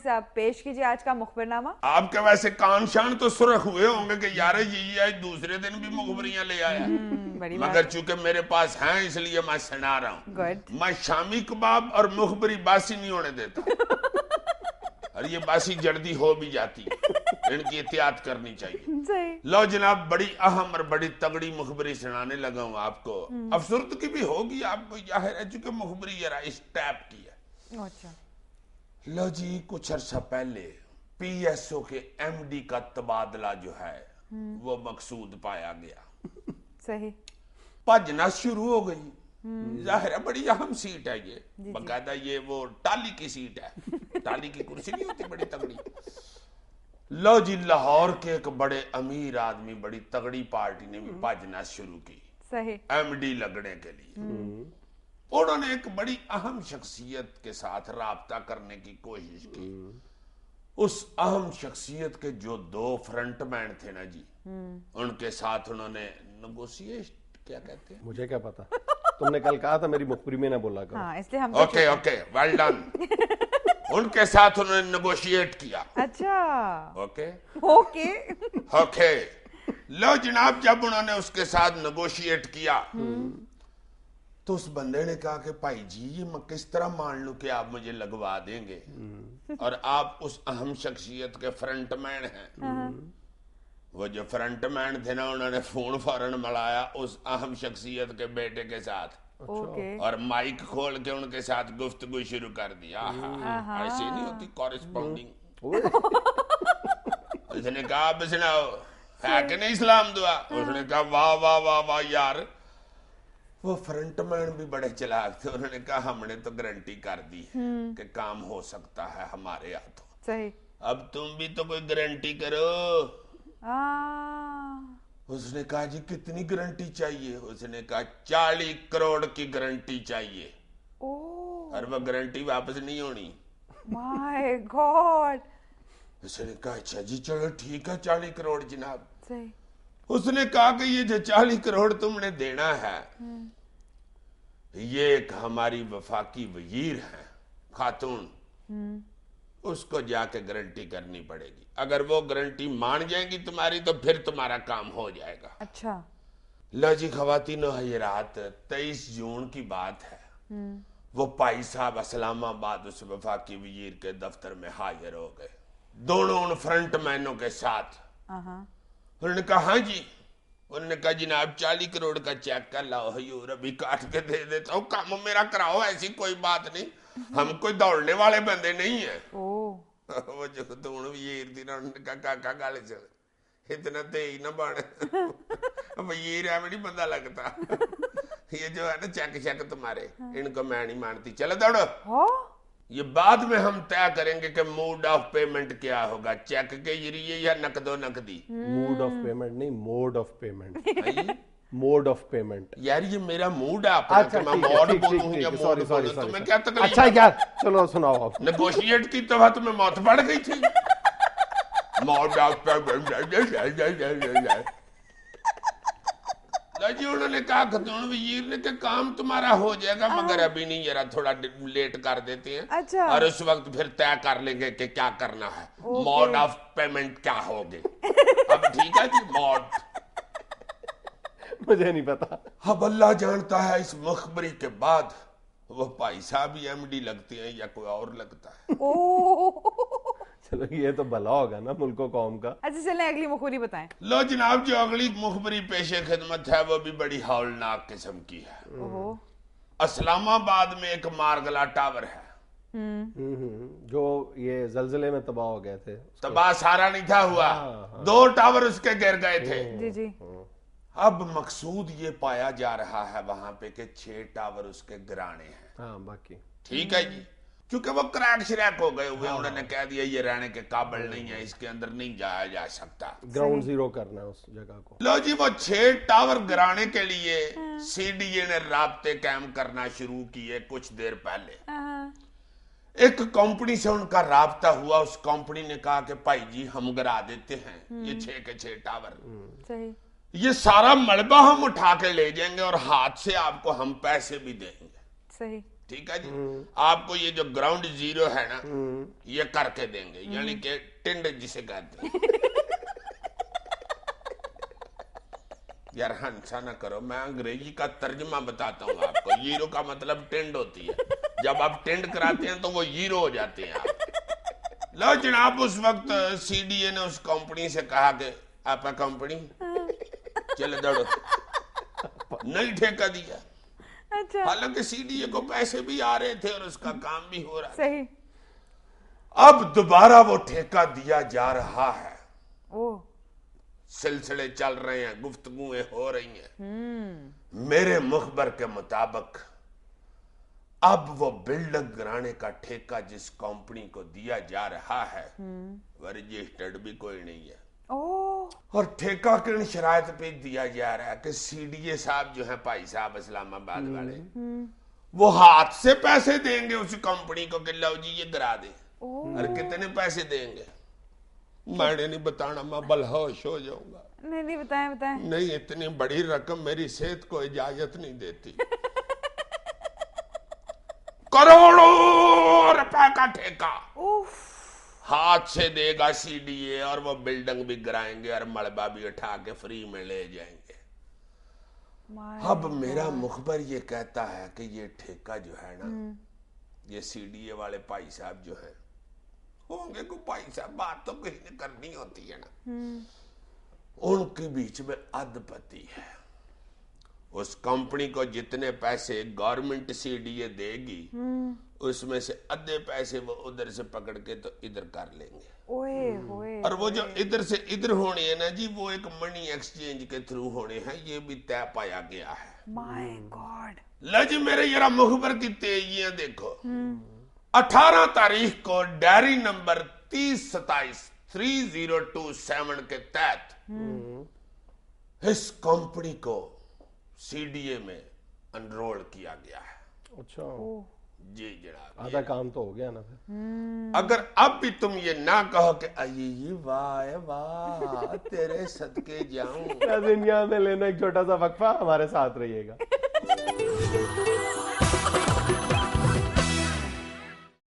साहब पेश कीजिए आज का मुखबिरनामा। आपके वैसे कान शान तो सुर्ख हुए होंगे कि यार ये आज दूसरे दिन भी मुखबरियां ले आया, बड़ी मगर बात। चूंकि मेरे पास हैं इसलिए मैं सुना रहा हूँ। गुड। मैं शामी कबाब और मुखबरी बासी नहीं होने देता और ये बासी जल्दी हो भी जाती है, इनकी एहतियात करनी चाहिए। सही। लो जनाब, बड़ी अहम और बड़ी तगड़ी मुखबरी सुनाने लगा हूँ आपको। अफसुर्दगी भी होगी आपको, जाहिर है, चूंकि मुखबरी जरा इस टाइप की है। अच्छा। लो जी, कुछ अर्सा पहले पीएसओ के एमडी का तबादला जो है वो मकसूद पाया गया। सही। भजना शुरू हो गई। जाहिर है बड़ी अहम सीट है ये, बकायदा ये वो टाली की सीट है, टाली की कुर्सी नहीं होती बड़ी तगड़ी। लो जी, लाहौर के एक बड़े अमीर आदमी, बड़ी तगड़ी पार्टी ने भी भजना शुरू की सही। एमडी लगने के लिए। उन्होंने एक बड़ी अहम शख्सियत के साथ राब्ता करने की कोशिश की। उस अहम शख्सियत के जो दो फ्रंटमैन थे ना जी, उनके साथ उन्होंने नेगोशिएट, क्या कहते हैं, मुझे क्या पता, तुमने कल कहा था मेरी मुखबरी में ना बोला करो। हाँ, इसलिए हम ओके ओके, वेल डन। उनके साथ उन्होंने नेगोशिएट किया। अच्छा। Okay okay. ओके। लो जनाब, जब उन्होंने उसके साथ नेगोशिएट किया तो उस बंदे ने कहा कि भाई जी, ये मैं किस तरह मान लूं कि आप मुझे लगवा देंगे और आप उस अहम शख्सियत के फ्रंटमैन हैं। वो जो फ्रंटमैन थे ना, उन्होंने फोन फौरन मिलाया उस अहम शख्सियत के बेटे के साथ ओके। और माइक खोल के उनके साथ गुफ्तगू शुरू कर दिया। ऐसे नहीं होती कॉरेस्पॉन्डिंग। उसने कहा, आप सुनाओ, है कि नहीं इस्लाम दुआ? उसने कहा वाह वाह वाह वाह यार। वो फ्रंटमैन भी बड़े चालाक थे, उन्होंने कहा हमने तो गारंटी कर दी है कि काम हो सकता है हमारे हाथों। सही। अब तुम भी तो कोई गारंटी करो। उसने कहा जी कितनी गारंटी चाहिए? उसने कहा 40 करोड़ की गारंटी चाहिए। और वो गारंटी वापस नहीं होनी। My God. उसने कहा अच्छा जी, चलो ठीक है, 40 करोड़ जनाब। सही। उसने कहा कि ये जो 40 करोड़ तुमने देना है, ये एक हमारी वफाकी वजीर है खातून, उसको जाके गारंटी करनी पड़ेगी। अगर वो गारंटी मान जाएंगी तुम्हारी तो फिर तुम्हारा काम हो जाएगा। अच्छा। लो जी खवातीनो हज़रात, 23 जून की बात है। वो भाई साहब इस्लामाबाद उस वफाकी वजीर के दफ्तर में हाजिर हो गए, दोनों उन फ्रंटमैनों के साथ। उन्होंने कहा हाँ जी। उन्होंने कहा जनाब 40 करोड़ का चेक कर लाओ हजूर, अभी काट के दे देता हूँ, काम मेरा कराओ, ऐसी कोई बात नहीं, हम कोई दौड़ने वाले बंदे नहीं है। वो जो तून वजीर थी ना, उन्होंने कहा काका गल चल, इतना तेज ना बन, वजीर है नहीं बंदा लगता, ये जो है ना चेक शेक तुम्हारे, इनको मैं नहीं मानती, चलो दौड़ो। ये बाद में हम तय करेंगे कि मोड ऑफ पेमेंट क्या होगा, चेक के जरिए या नकदो नकदी। मूड ऑफ पेमेंट नहीं, mode of payment. Mode of payment. यार ये मेरा मूड है अपना, अच्छा, कि मैं ठीक है, मोड ठीक, बोलूं ठीक, या ठीक, मोड sorry, बोलूं, sorry, तुम्हें sorry. क्या तकलीफ? अच्छा यार, चलो सुनाओ आप। नेगोशिएट की तो तुम्हें मौत पड़ गई थी। Mode of payment. जी उन्होंने कहा खातून वजीर ने कि काम तुम्हारा हो जाएगा, मगर अभी नहीं, जरा थोड़ा लेट कर देते हैं। अच्छा। और उस वक्त फिर तय कर लेंगे कि क्या करना है, मोड ऑफ पेमेंट क्या होगे। अब ठीक है जी, मोड मुझे नहीं पता। अब अल्लाह जानता है इस मुखबरी के बाद वो भाई साहब ही एमडी लगते हैं या कोई और लगता है। चलो ये तो भला होगा ना मुल्को कौम का। अच्छा चलें अगली मुखबरी बताएं। लो जनाब, जो अगली मुखबरी पेशे खिदमत है वो भी बड़ी हौलनाक किस्म की है। इस्लामाबाद में एक मारगला टावर है, जो ये जलजिले में तबाह हो गए थे। तबाह सारा नहीं था हुआ, 2 टावर उसके गिर गए थे। जी जी। अब मकसूद ये पाया जा रहा है वहां पे कि 6 टावर उसके गिराने हैं। हाँ बाकी ठीक है जी, क्योंकि वो क्रैक श्रैक हो गए हुए, उन्होंने कह दिया ये रहने के काबिल नहीं है, इसके अंदर नहीं जाया जा सकता, ग्राउंड जीरो करना है उस जगह को। लो जी, वो 6 टावर गिराने के लिए सीडीए ने राब्ते कायम करना शुरू किए। कुछ देर पहले एक कंपनी से उनका राब्ता हुआ, उस कंपनी ने कहा कि भाई जी हम गिरा देते हैं ये 6 के 6 टावर, सही। ये सारा मलबा हम उठा के ले जाएंगे और हाथ से आपको हम पैसे भी देंगे। सही। ठीक है जी। आपको ये जो ग्राउंड जीरो है ना, ये करके देंगे, यानी कि टिंड जिसे कहते हैं। यार हंसा ना करो, मैं अंग्रेजी का तर्जमा बताता हूँ आपको। जीरो का मतलब टिंड होती है, जब आप टिंड कराते हैं तो वो जीरो हो जाते हैं आप। लो जनाब, उस वक्त सीडीए ने उस कंपनी से कहा कि आपका कंपनी चलो दौड़ो, नहीं ठेका दिया। अच्छा, हालांकि सीडीए को पैसे भी आ रहे थे और उसका काम भी हो रहा था। सही। अब दोबारा वो ठेका दिया जा रहा है, ओ, सिलसिले चल रहे हैं, गुफ्तगुएं हो रही हैं। मेरे मुखबर के मुताबिक अब वो बिल्डिंग गिराने का ठेका जिस कंपनी को दिया जा रहा है वो रजिस्टर्ड भी कोई नहीं है। ओ, और ठेका किन शराइत पे दिया जा रहा है कि सीडीए साहब जो है, भाई साहब इस्लामाबाद वाले, वो हाथ से पैसे देंगे उस कंपनी को कि लो जी ये गिरा दे। और कितने पैसे देंगे मैंने नहीं बताना, मैं बलहोश हो जाऊंगा। नहीं नहीं, बताएं बताएं। नहीं, इतनी बड़ी रकम मेरी सेहत को इजाजत नहीं देती। करोड़ों रुपए का ठेका उफ, हाथ से देगा सीडीए, और वो बिल्डिंग भी गिराएंगे और मलबा भी उठा के फ्री में ले जाएंगे। अब मेरा मुखबर ये कहता है कि ये ठेका जो है ना, ये सीडीए वाले भाई साहब जो है, होंगे को भाई साहब, बात तो किसी ने करनी होती है ना, उनके बीच में अधपति है। उस कंपनी को जितने पैसे गवर्नमेंट सीडीए देगी, उसमें से आधे पैसे वो उधर से पकड़ के तो इधर कर लेंगे। ओए होए। और वो जो इधर से इधर होने हैं ना जी, वो एक मनी एक्सचेंज के थ्रू होने हैं, ये भी तय पाया गया है। My God. लो जी, मेरे जरा मुखबर की तेजियां देखो। 18 तारीख को डायरी नंबर 3027 के तहत इस कंपनी को सीडीए में एनरोल किया गया है। अच्छा, जी जनाब, आधा काम तो हो गया ना फिर। अगर अब भी तुम ये ना कहो कि अये वाह वाह तेरे सदके जाऊं, दुनिया में लेना एक छोटा सा वक्फा, हमारे साथ रहिएगा।